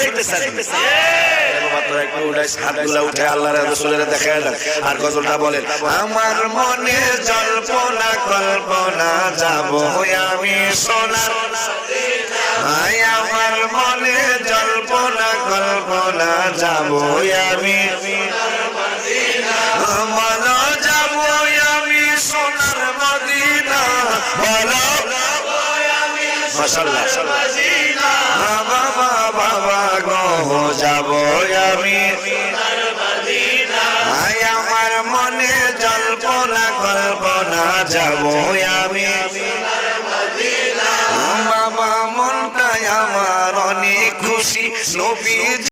চাইতেছেন? একটু হাতগুলা উঠে আল্লাহ রাসূলের দেখায় না। আর গজলটা বলেন, আমার মনে জল্পনা কল্পনা যাব আমি সোনার আয়, আমার মনে জল্পনা কল্পনা যাব আমি বলো যাব আমি সোনার মদিনা, বলো মাশাআল্লাহ বাবা বাবা গো যাব আমি আয়, আমার মনে জল্পনা কল্পনা যাব আমি বাবা, মনটাই আমার অনেক খুশি নবী